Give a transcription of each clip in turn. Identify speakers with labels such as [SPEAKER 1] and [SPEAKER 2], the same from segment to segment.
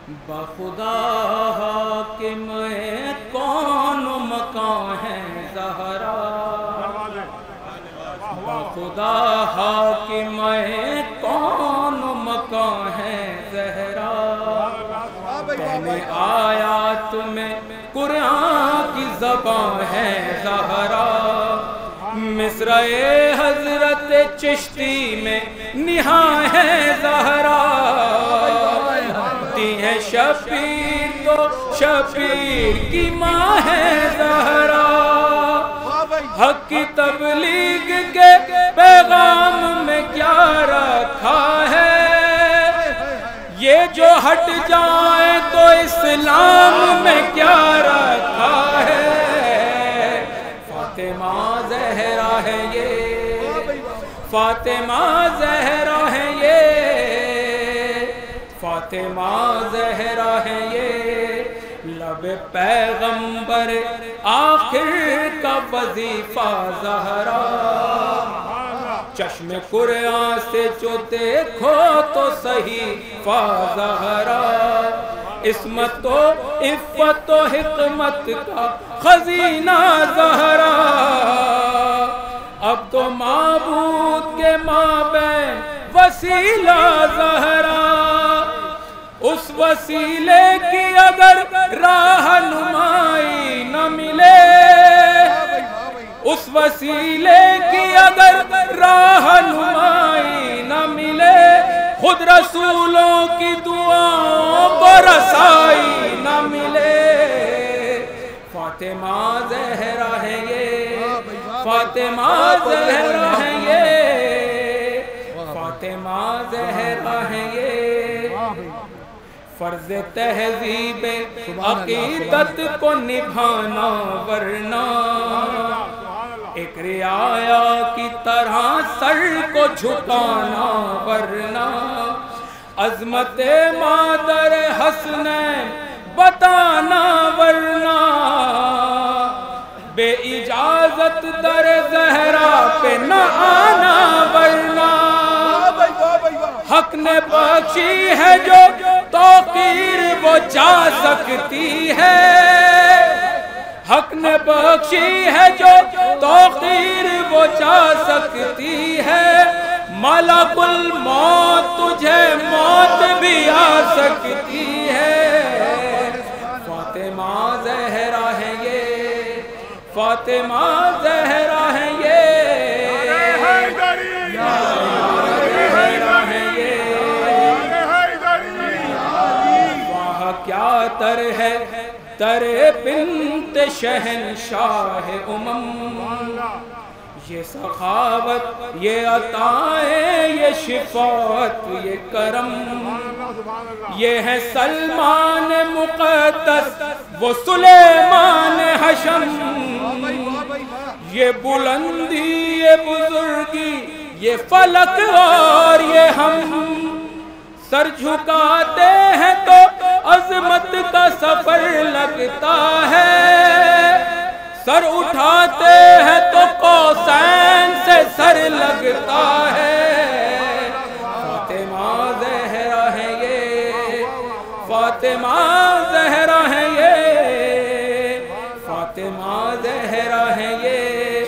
[SPEAKER 1] بخدا حاکم کون مکان ہے زہرا، بخدا حاکم کون مکان ہے زہرا، پہلے آیات میں قرآن کی زبان ہے زہرا، مصرع حضرت چشتی میں نہاں ہے زہرا، دی ہے شبیر تو شبیر کی ماں ہے زہرا، حق کی تبلیغ کے پیغام میں کیا رکھا ہے، یہ جو ہٹ جائے تو اسلام میں کیا رکھا ہے، فاطمہ زہرا ہے یہ، فاطمہ زہرا ہے یہ، فاطمہ زہرا ہے یہ، لب پیغمبر آخر کا وظیفہ زہرا، چشم قرآن سے جو دیکھو تو صحیفہ زہرا، عصمت و عفت و حکمت کا خزینہ زہرا، اب تو معبود کے مابین وسیلہ زہرا، اس وسیلے کی اگر رہنمائی نہ ملے، اس وسیلے کی اگر رہنمائی نہ ملے، خود رسولوں کی دعاؤں کو رسائی نہ ملے، فاطمہ زہرا ہے یہ، فاطمہ زہرا ہے یہ، فاطمہ زہرا ہے یہ، فرض تہذیب عقیدت کو نبھانا ورنہ ایک رعایا کی طرح سر کو جھکانا ورنہ عظمت مادر حسنین بتانا ورنہ بے اجازت در زہرا پہ نہ آنا ورنہ حق نے بخشی ہے جو توقیر وہ جا سکتی ہے، حق نے بخشی ہے جو توقیر وہ جا سکتی ہے، ملک الموت تجھے موت بھی آ سکتی ہے، فاطمہ زہرا ہے یہ، فاطمہ زہرا ہے یہ، کیا تر ہے تر بنت شہنشاہ یہ سخاوت یہ عطائیں یہ شفاعت یہ کرم، یہ ہے سلمان مقدس وہ سلیمان حشم، یہ بلندی یہ بزرگی یہ فلک اور یہ ہم، سر جھکاتے ہیں تو عظمت کا سفر لگتا ہے، سر اٹھاتے ہیں تو قوسین سے سر لگتا ہے، فاطمہ زہرا ہے یہ، فاطمہ زہرا ہے یہ، فاطمہ زہرا ہے یہ،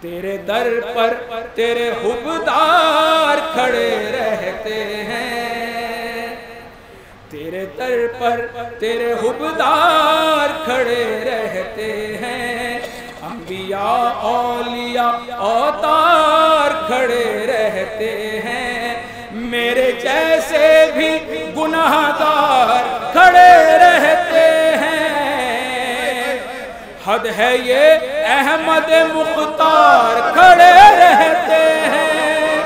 [SPEAKER 1] تیرے در پر تیرے حبدار کھڑے رہتے ہیں، تیرے در پر تیرے حبدار کھڑے رہتے ہیں، انبیاء اولیاء اوتار کھڑے رہتے ہیں، میرے جیسے بھی گناہگار کھڑے رہتے ہیں، حد ہے یہ احمد مختار کھڑے رہتے ہیں،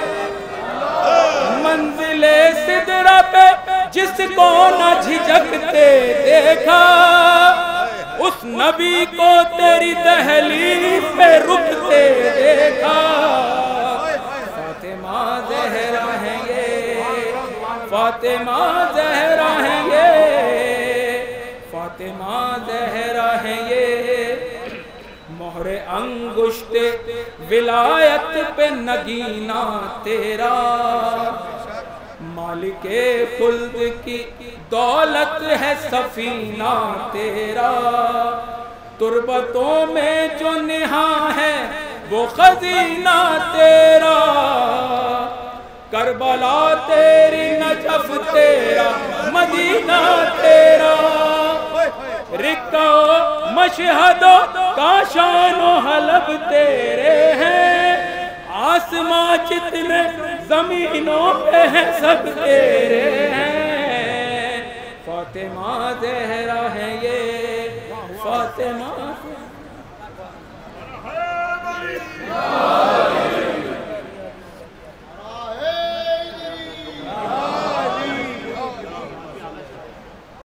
[SPEAKER 1] منزل سدرہ پہ جس کو نہ جھجکتے دیکھا، اس نبی کو تیری دہلیز پہ رکتے دیکھا، فاطمہ زہرا ہے یہ، فاطمہ زہرا ہے یہ، فاطمہ زہرا ہے یہ، مہر انگشت ولایت پہ نگینہ تیرا، مالک خلد کی دولت ہے سفینہ تیرا، تربتوں میں جو نہاں ہے وہ خزینہ تیرا، کربلا تیری نجف تیرا مدینہ تیرا، رکا مشہد کاشان و حلب تیرے ہیں، آسماں جتنے زمینوں پہ ہیں سب تیرے ہیں، فاطمہ زہرا ہے یہ، فاطمہ